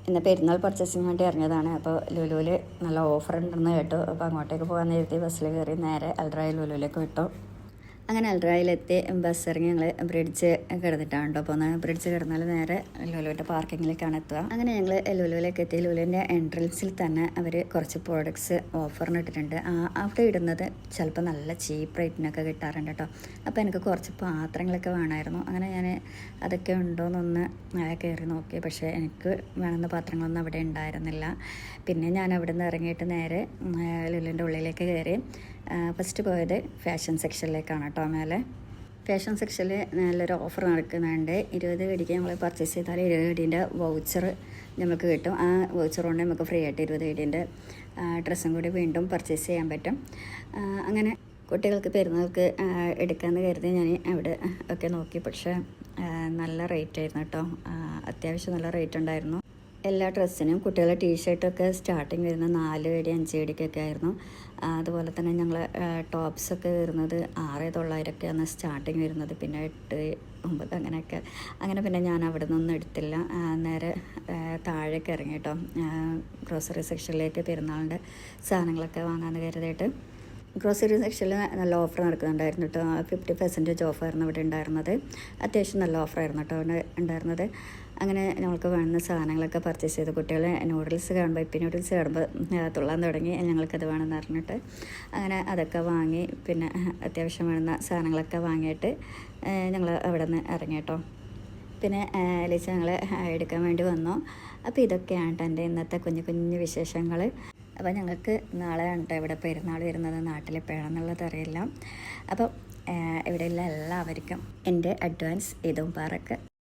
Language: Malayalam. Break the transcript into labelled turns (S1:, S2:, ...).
S1: ഇന്ന് പെരുന്നാൾ പർച്ചേസിന് വേണ്ടി ഇറങ്ങിയതാണ്. അപ്പോൾ ലുലുവിൽ നല്ല ഓഫർ ഉണ്ടെന്ന് കേട്ടു. അപ്പോൾ അങ്ങോട്ടേക്ക് പോകാൻ നേരത്തെ ബസ്സിൽ കയറി നേരെ അൽറോയൽ ലുലുവിലേക്ക് വിട്ടു. അങ്ങനെ അൽറോയിലെത്തി ബസ് ഇറങ്ങി ഞങ്ങൾ ബ്രിഡ്ജ് കിടന്നിട്ടാണ് കേട്ടോ പോകുന്നത്. ബ്രിഡ്ജ് കിടന്നാൽ നേരെ ലുലുവിൻ്റെ പാർക്കിങ്ങിലേക്കാണ് എത്തുക. അങ്ങനെ ഞങ്ങൾ ലുലുവിലേക്ക് എത്തി. ലുലുവിൻ്റെ എൻട്രൻസിൽ തന്നെ അവർ കുറച്ച് പ്രോഡക്ട്സ് ഓഫറിന് ഇട്ടിട്ടുണ്ട്. അവിടെ ഇടുന്നത് ചിലപ്പോൾ നല്ല ചീപ്പ് റേറ്റിനൊക്കെ കിട്ടാറുണ്ട് കേട്ടോ. അപ്പോൾ എനിക്ക് കുറച്ച് പാത്രങ്ങളൊക്കെ വേണമായിരുന്നു. അങ്ങനെ ഞാൻ അതൊക്കെ ഉണ്ടോയെന്നൊന്ന് കയറി നോക്കി. പക്ഷേ എനിക്ക് വേണമെന്ന പാത്രങ്ങളൊന്നും അവിടെ ഉണ്ടായിരുന്നില്ല. പിന്നെ ഞാൻ അവിടെ നിന്ന് ഇറങ്ങിയിട്ട് നേരെ ലുലുവിൻ്റെ ഉള്ളിലേക്ക് കയറി. ഫസ്റ്റ് പോയത് ഫാഷൻ സെക്ഷനിലേക്കാണ് കേട്ടോ. മേലെ ഫാഷൻ സെക്ഷനിൽ നല്ലൊരു ഓഫർ നടക്കുന്നുണ്ട്. 20 കടിക്ക് നമ്മൾ പർച്ചേസ് ചെയ്താൽ 20 കടീൻ്റെ വൗച്ചർ നമുക്ക് കിട്ടും. ആ വൗച്ചർ കൊണ്ട് നമുക്ക് ഫ്രീ ആയിട്ട് 20 കടീൻ്റെ ഡ്രസ്സും കൂടി വീണ്ടും പർച്ചേസ് ചെയ്യാൻ പറ്റും. അങ്ങനെ കുട്ടികൾക്ക് പെരുന്നാൾക്ക് എടുക്കാമെന്ന് കരുതി ഞാൻ അവിടെ ഒക്കെ നോക്കി. പക്ഷേ നല്ല റേറ്റ് ആയിരുന്നു കേട്ടോ. അത്യാവശ്യം നല്ല റേറ്റ് ഉണ്ടായിരുന്നു. എല്ലാ ഡ്രസ്സിനും കുട്ടികളുടെ ടീഷർട്ടൊക്കെ സ്റ്റാർട്ടിങ് വരുന്നത് 4 കടി 5 കടിക്കൊക്കെ ആയിരുന്നു. അതുപോലെ തന്നെ ഞങ്ങൾ ടോപ്സൊക്കെ വരുന്നത് 6,900ഒക്കെയാണ് സ്റ്റാർട്ടിങ് വരുന്നത്. പിന്നെ 8, 9 അങ്ങനെയൊക്കെ. അങ്ങനെ പിന്നെ ഞാൻ അവിടെ നിന്നൊന്നും എടുത്തില്ല. നേരെ താഴേക്ക് ഇറങ്ങി കേട്ടോ. ഗ്രോസറി സെക്ഷനിലേക്ക് പെരുന്നാളിൻ്റെ സാധനങ്ങളൊക്കെ വാങ്ങാമെന്ന് കരുതിയിട്ട്. ഗ്രോസറി സെക്ഷനിൽ നല്ല ഓഫർ നടക്കുന്നുണ്ടായിരുന്നു കേട്ടോ. 50% ഓഫറായിരുന്നു ഇവിടെ ഉണ്ടായിരുന്നത്. അത്യാവശ്യം നല്ല ഓഫറായിരുന്നു കേട്ടോ അവിടെ ഉണ്ടായിരുന്നത്. അങ്ങനെ ഞങ്ങൾക്ക് വേണ്ടുന്ന സാധനങ്ങളൊക്കെ പർച്ചേസ് ചെയ്തു. കുട്ടികളെ നൂഡിൽസ് കാണുമ്പോൾ ഇപ്പം നൂഡിൽസ് കാണുമ്പോൾ തുള്ളാൻ തുടങ്ങി. ഞങ്ങൾക്കത് വേണമെന്ന് പറഞ്ഞിട്ട് അങ്ങനെ അതൊക്കെ വാങ്ങി. പിന്നെ അത്യാവശ്യം വേണ്ടുന്ന സാധനങ്ങളൊക്കെ വാങ്ങിയിട്ട് ഞങ്ങൾ അവിടെ നിന്ന് ഇറങ്ങി കേട്ടോ. പിന്നെ ലിച്ച ഞങ്ങൾ എടുക്കാൻ വേണ്ടി വന്നു. അപ്പോൾ ഇതൊക്കെയാണ് കേട്ടോ എൻ്റെ ഇന്നത്തെ കുഞ്ഞു കുഞ്ഞു വിശേഷങ്ങൾ. അപ്പോൾ ഞങ്ങൾക്ക് നാളെയാണ് കേട്ടോ ഇവിടെ പെരുന്നാൾ വരുന്നത്. നാട്ടിലെപ്പോഴാണെന്നുള്ളത് അറിയില്ല. അപ്പോൾ ഇവിടെയുള്ള എല്ലാവർക്കും എൻ്റെ അഡ്വാൻസ് ഈദ് മുബാറക്ക്.